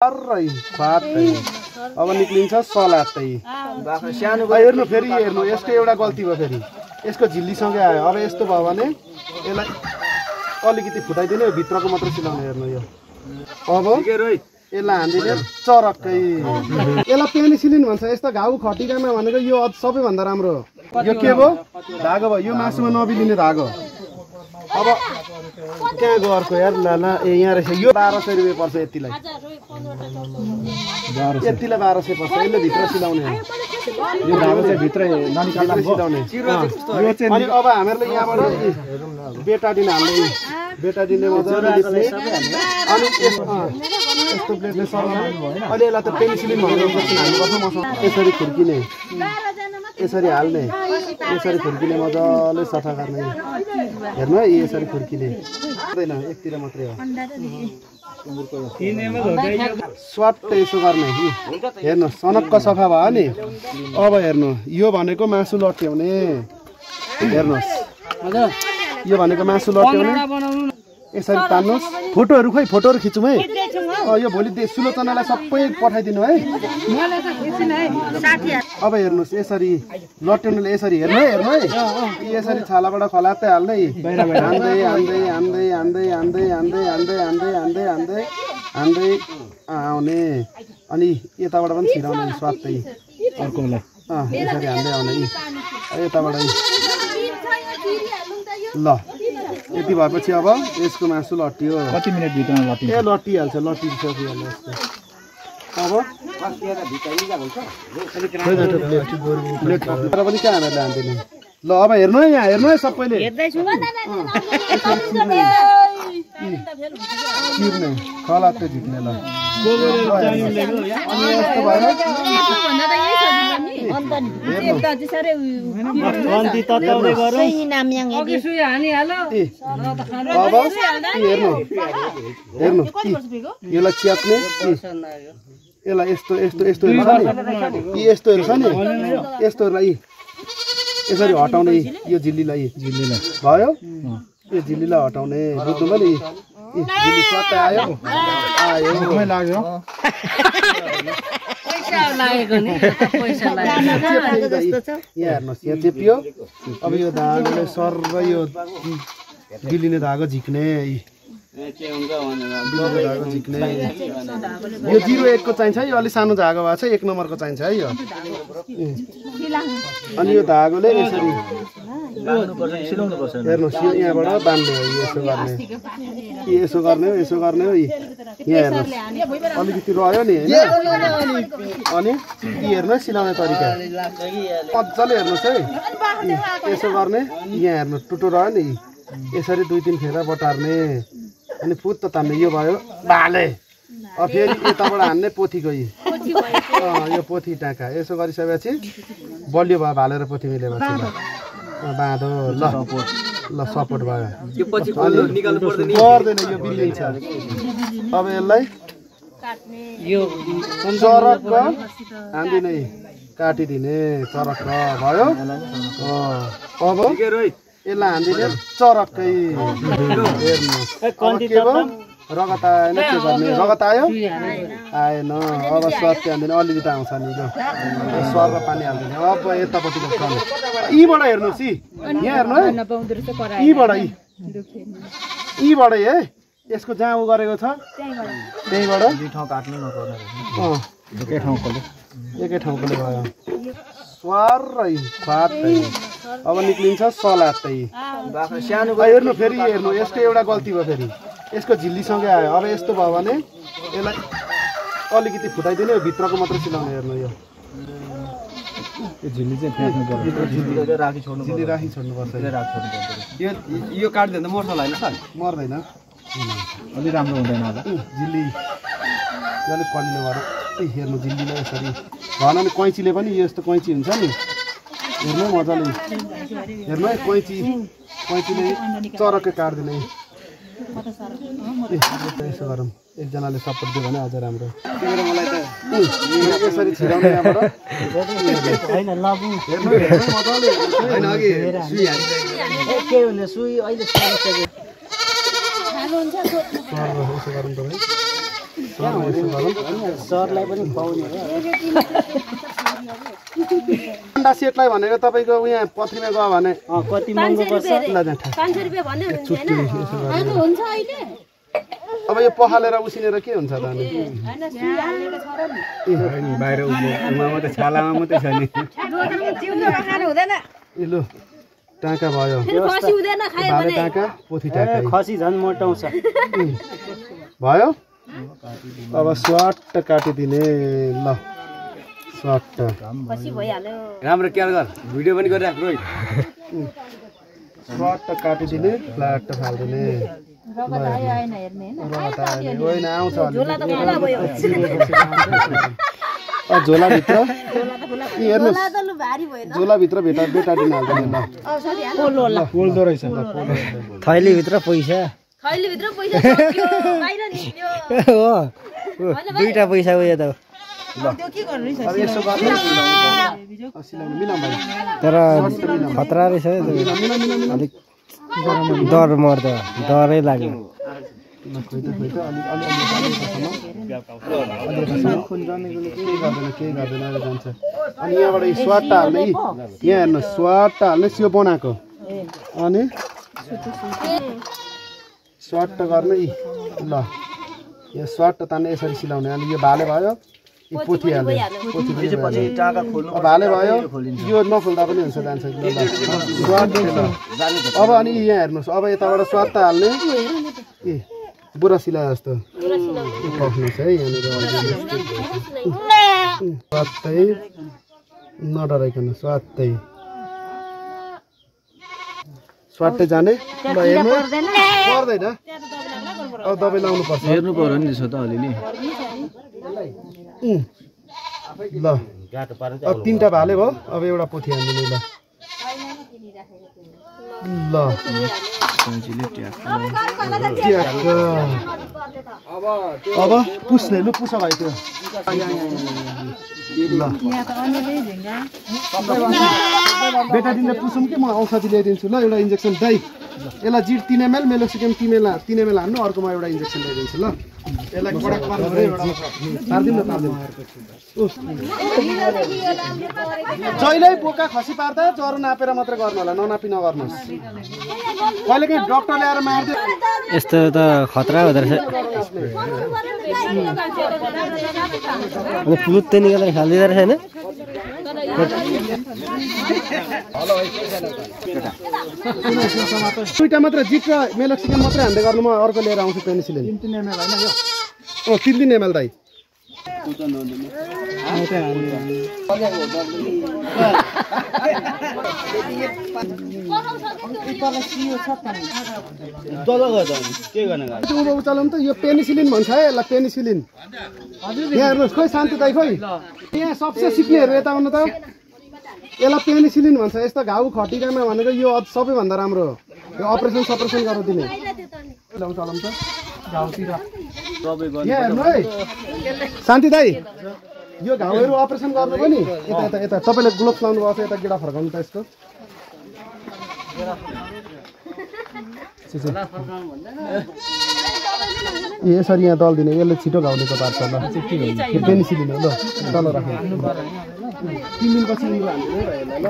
अर्रै फाटै अब निक्लिन्छ सलातै सानो हेर्नु फेरि हेर्नु यसको एउटा गल्ती भयो फेरि यसको झिल्लीसँगै आयो अब यस्तो भयो भने यसलाई अलिकति फुटाइदिने भित्रको मात्र सिलाउने हेर्नु यो अब यसलाई हान्दिने चरक्कै यसलाई पेनिसिलिन भन्छ यस्तो घाउ खटिरामा भनेको यो सबैभन्दा राम्रो यो के भयो धागो भयो यो मासुमा नबिलिने धागो अब त्यहाँ गयो अर्को यार ल ए यहाँ रहेछ यो 1200 रुपियाँ पर्छ यतिलाई 1200 पर्छ यसले भित्र सिलाउने यो धागो चाहिँ भित्र ननिकाल्दा सिलाउने यो चाहिँ अनि अब हामीहरूले यहाँबाट बेटाडिन हाल्ने बेटाडिनले मजाले लिप्ने अनि यस्तो प्लेटले सर्ने अहिले यसलाई त पेनिसिलिन भनेर हाल्नुपर्छ मसँग यसरी खुर्किने यसरी हाल्ने यसरी खुर्किने मजाले सफा गर्ने हेर्नु है यसरी खुर्किने हुँदैन एकतिर मात्रै हो स्वाट यसो गर्ने हेर्नु सनक्क सफा भयो नि अब हेर्नु यो भनेको मासु लट्याउने हेर्नुहोस् यो भनेको मासु लट्याउने यसरी तान्नुहोस् फोटोहरू खोइ फोटोहरू खिचौँ है यो भोलि सुलोचनालाई सबै पठाइदिनु है अब हेर्नुहोस् यसरी लट्याउनुले यसरी हेर्नु है यसरी छालाबाट खलात्दै हाल्दै हान्दै हान्दै हान्दै हान्दै हान्दै हान्दै हान्दै हान्दै हान्दै हान्दै हान्दै आउने अनि यताबाट पनि छिराउने स्वात्तै अर्कोलाई यसरी हान्दै आउने यताबाट ल यति भएपछि अब यसको मासु लट्टियो कति मिनट भित्रमा लट्टिन्छ ए लट्टिहाल्छ लट्टिसक्यो यसको अब प्लेट तर पनि कहाँ हामीहरूले हान्दैन ल अब हेर्नु है यहाँ हेर्नु है सबैले चिर्ने खलात्ते झिक्ने ल हेर्नु यसलाई च्याप्ने यसलाई यस्तो यस्तो यस्तोहरू छ नि यस्तोहरू छ नि यस्तोहरूलाई यसरी हटाउने यो झिल्लीलाई भयो यो झिल्लीलाई हटाउने बुझ्नु नि झिल्ली स्वाट आयो आयो लाग्यो यहाँ हेर्नुहोस् यहाँ चेपियो अब यो धागोले सर्व यो बिलिने धागो झिक्ने धागो झिक्ने यो 01 को चाहिन्छ यो अलि सानो धागो भएको छ 1 नम्बरको चाहिन्छ है यो अनि यो धागोले यसरी हेर्नुहोस् यो यहाँबाट बान्ने हो यसो गर्ने यसो गर्ने हो यसो गर्ने हो यहाँ हेर्नुहोस् अलिकति रह्यो नि होइन अनि हेर्नुहोस् सिलाउने तरिका मजाले हेर्नुहोस् है यसो गर्ने यहाँ हेर्नुहोस् टुटो रह्यो नि यसरी 2-3 फेरा बटार्ने अनि पुत्त तान्ने यो भयो भाले फेरि यताबाट हान्ने पोथीको यो पोथी टाँका यसो गरिसकेपछि बलियो भयो भालेर पोथी मिलेपछि बाँधो ल सपोर्ट भयो पर्दैन यो बिलिन्छ अब यसलाई चरक्क हान्दिने काटिदिने चरक्क भयो अब यसलाई हान्दिने चरक्कै हेर्नुहोस् रगत आएन के गर्ने रगत आयो आएन अब स्वाद हाल्दैन अलिकति त आउँछ नि स्वर र पानी हाल्दैन अब यतापट्टि यीबाट हेर्नुहोस् यहाँ हेर्नु है यीबाट है यसको जहाँ उ गरेको छ त्यहीबाट एकै ठाउँकोले भयो स्वार फाटै अब निक्लिन्छ सलातै हेर्नु फेरि हेर्नु यसको एउटा गल्ती भयो फेरि यसको झिल्लीसँगै आयो अब यस्तो भयो भने यसलाई अलिकति फुटाइदिने भित्रको मात्र सिलाउने हेर्नु यो झिल्ली चाहिँ फ्याँक्नु पर्छ झिल्ली राखी छोड्नुपर्छ यो काट्दैन त मर्छ होला होइन सर मर्दैन अलि राम्रो हुँदैन होला झिल्ली अलिक कलिलो भएर हेर्नु झिल्लीलाई यसरी भन नि कैँचीले पनि यस्तो कैँची हुन्छ नि हेर्नु मजाले हेर्नु है कैँचीले चरक्कै काट्दिने यसो गरौँ एकजनाले सपोर्ट दियो भने अझ राम्रो मलाई त यसरी छिराउने यहाँबाट यसो गरौँ त सरलाई यसो गरौँ सरलाई पनि खुवाउने हो अन्डा सेटलाई भनेर तपाईको यहाँ पत्रीमा गयो भने कति महँगो पर्छ 500 रुपैयाँ भन्दै हुनुहुन्छ हैन हुन्छ अहिले अब यो पखालेर उसिनेर के हुन्छ त अनि बाहिर उमा मात्रै छालामा मात्रै छ नि लु टाका भयो खसी हुँदैन खायो भाले टाका पोथी टाका खसी झन् मोटाउँछ भयो अब स्वाट काटिदिने ल स्वाट खसी भइहाल्यो राम्रो केयर गर भिडियो पनि गरिराख रोहित स्वाट काटिदिने फ्ल्याट फाल्दिने होइन आउँछ झोलाभित्र हेर्नुहोस् झोलाभित्र बेटाडिन हाल्दैन पोल्दो रहेछ थैलीभित्र पैसा हो दुईटा पैसा उयो त यसो गर्ने सिलाउनु मिलाउँ भाइ तर खतरा रहेछ अलिक डर मर्दा डरै लाग्यो केही गर्दैन जान्छ अनि यहाँबाट स्वाट हाल्ने यहाँ हेर्नु स्वाट हाल्ने त्यो बनाएको अनि स्वाट गर्ने ल यो स्वाट तान्ने यसरी सिलाउने अनि यो भाले भयो यो पोथी हाल्ने भाले भयो यो नखोल्दा पनि हुन्छ जान्छ स्वाट अब अनि यहाँ हेर्नुहोस् अब यताबाट स्वाट हाल्ने ए बुरा सिलाए जस्तो पख्नुहोस् है यहाँनिर स्वात्तै नडराइकन स्वात्तै स्वाट्टै जाने ल हेर्नु पर्दैन अब दबाई लाउनु पर्छ हेर्नु पर्यो नि त्यसो त अलिअलि ल अब 3टा भाले भयो अब एउटा पोथी हाल्दिने ल अब पुस्ने लु पुस भाइ त्यो बेटाडिनले पुसौँ कि म औषधि ल्याइदिन्छु ल एउटा इन्जेक्सन दाइ यसलाई जिट 3 ml मेलोक्सिकम 3 ml हान्नु अर्कोमा एउटा इन्जेक्सन ल्याइदिन्छु ल यसलाई गडक पार्नु पार्दिनु जहिल्यै बोका खसी पार्दा ज्वरो नापेर मात्र गर्नु होला ननापी नगर्नुहोस् कहिलेकाहीँ डक्टर ल्याएर मार्दियो यस्तो त खतरा हुँदो रहेछ अनि पुलुत्ते निकालेर खालिदिँदो रहेछ होइन दुईटा मात्र जिट र मेलोक्सिकम मात्रै हान्दै गर्नु म अर्को लिएर आउँछु पेनिसिलिन 3 ml होइन यो 3 ml दाइ उचालौँ त यो पेनिसिलिन भन्छ है यसलाई पेनिसिलिन यहाँ हेर्नुहोस् खोइ शान्ति दाइ खोइ यहाँ सबसे सिक्नेहरू यता आउनु त यसलाई पेनिसिलिन भन्छ यस्तो घाउ खटिकामा भनेको यो सबैभन्दा राम्रो हो यो अपरेसन सपरेसन गरेर दिने चलाउँ त घाउतिर यहाँ हेर्नु है शान्ति दाइ यो घाउहरू अपरेसन गर्नु पनि यता यता यता तपाईँले ग्लोभ्स लाउनु भएको छ यता गिडा फर्काउनु त यसको यसरी यहाँ दल्दिने यसले छिटो घाउलेको पार्छ ल पेनिसिलिन हो ल तल राख्नु 3 दिनपछि ल